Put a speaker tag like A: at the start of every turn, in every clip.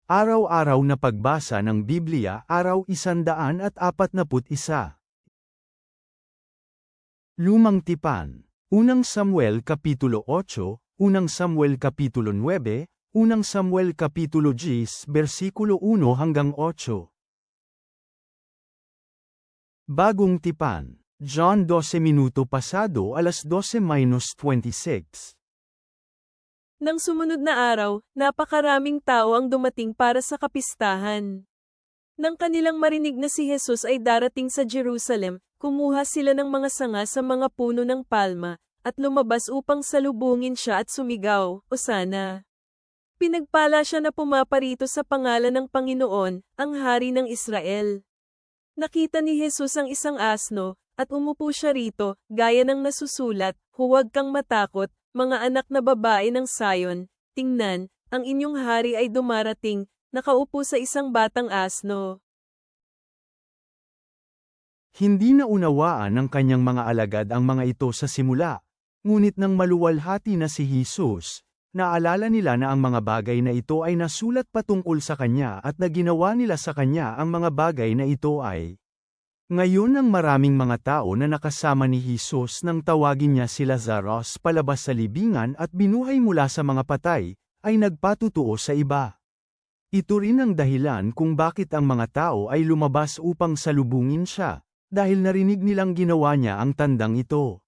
A: Araw-araw na pagbasa ng Biblia, araw 141. Lumang Tipan. Unang Samuel Kapitulo 8, Unang Samuel Kapitulo 9, Unang Samuel Kapitulo 10, versikulo 1 hanggang 8. Bagong Tipan. John 12 minuto pasado alas 12:26.
B: Nang sumunod na araw, napakaraming tao ang dumating para sa kapistahan. Nang kanilang marinig na si Jesus ay darating sa Jerusalem, kumuha sila ng mga sanga sa mga puno ng palma, at lumabas upang salubungin siya at sumigaw, "Hosana!" Pinagpala siya na pumaparito sa pangalan ng Panginoon, ang Hari ng Israel. Nakita ni Jesus ang isang asno, at umupo siya rito, gaya ng nasusulat, "Huwag kang matakot, mga anak na babae ng Sayon, tingnan, ang inyong hari ay dumarating, nakaupo sa isang batang asno."
A: Hindi naunawaan ng kanyang mga alagad ang mga ito sa simula, ngunit nang maluwalhati na si Jesus, naalala nila na ang mga bagay na ito ay nasulat patungkol sa kanya at na ginawa nila sa kanya ang mga bagay na ito ay. Ngayon ang maraming mga tao na nakasama ni Jesus nang tawagin niya si Lazarus palabas sa libingan at binuhay mula sa mga patay, ay nagpatutuo sa iba. Ito rin ang dahilan kung bakit ang mga tao ay lumabas upang salubungin siya, dahil narinig nilang ginawa niya ang tandang ito.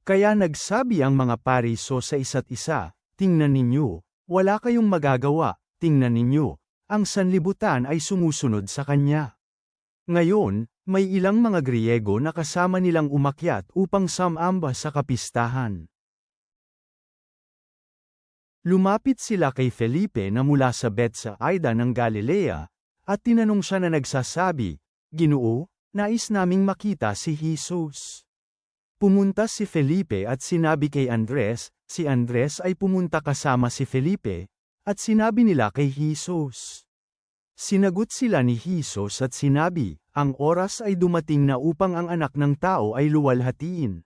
A: Kaya nagsabi ang mga Pariso sa isa't isa, "Tingnan ninyo, wala kayong magagawa, tingnan ninyo, ang sanlibutan ay sumusunod sa kanya." Ngayon, may ilang mga Griego na kasama nilang umakyat upang sumamba sa kapistahan. Lumapit sila kay Felipe na mula sa Betsaida ng Galilea, at tinanong siya na nagsasabi, "Ginoo, nais naming makita si Jesus." Pumunta si Felipe at sinabi kay Andres, si Andres ay pumunta kasama si Felipe, at sinabi nila kay Jesus. Sinagot sila ni Jesus at sinabi, "Ang oras ay dumating na upang ang anak ng tao ay luwalhatiin.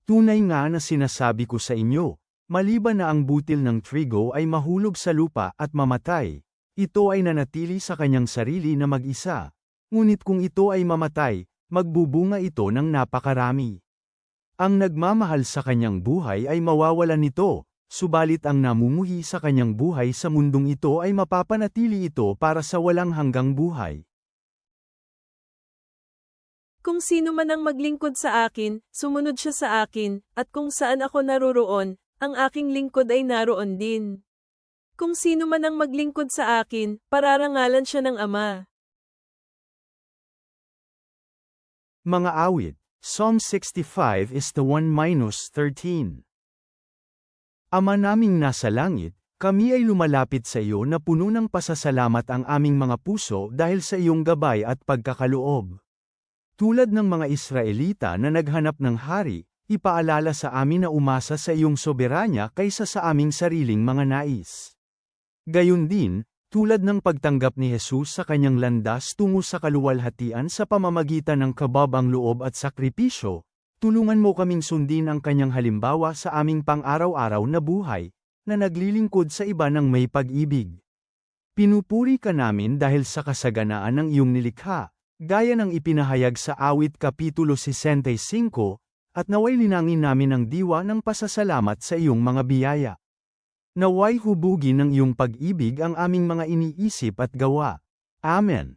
A: Tunay nga na sinasabi ko sa inyo, maliban na ang butil ng trigo ay mahulog sa lupa at mamatay, ito ay nanatili sa kanyang sarili na mag-isa. Ngunit kung ito ay mamatay, magbubunga ito ng napakarami. Ang nagmamahal sa kanyang buhay ay mawawalan nito. Subalit ang namumuhi sa kanyang buhay sa mundong ito ay mapapanatili ito para sa walang hanggang buhay."
B: Kung sino man ang maglingkod sa akin, sumunod siya sa akin, at kung saan ako naroroon, ang aking lingkod ay naroon din. Kung sino man ang maglingkod sa akin, pararangalan siya ng Ama.
A: Mga awit, Psalm 65 is the 1-13. Ama naming nasa langit, kami ay lumalapit sa iyo na puno ng pasasalamat ang aming mga puso dahil sa iyong gabay at pagkakaloob. Tulad ng mga Israelita na naghanap ng hari, ipaalala sa amin na umasa sa iyong soberanya kaysa sa aming sariling mga nais. Gayon din, tulad ng pagtanggap ni Jesus sa kanyang landas tungo sa kaluwalhatian sa pamamagitan ng kababang loob at sakripisyo, tulungan mo kaming sundin ang kanyang halimbawa sa aming pang-araw-araw na buhay, na naglilingkod sa iba ng may pag-ibig. Pinupuri ka namin dahil sa kasaganaan ng iyong nilikha, gaya ng ipinahayag sa awit Kapitulo 65, at naway linangin namin ang diwa ng pasasalamat sa iyong mga biyaya. Naway hubugin ng iyong pag-ibig ang aming mga iniisip at gawa. Amen.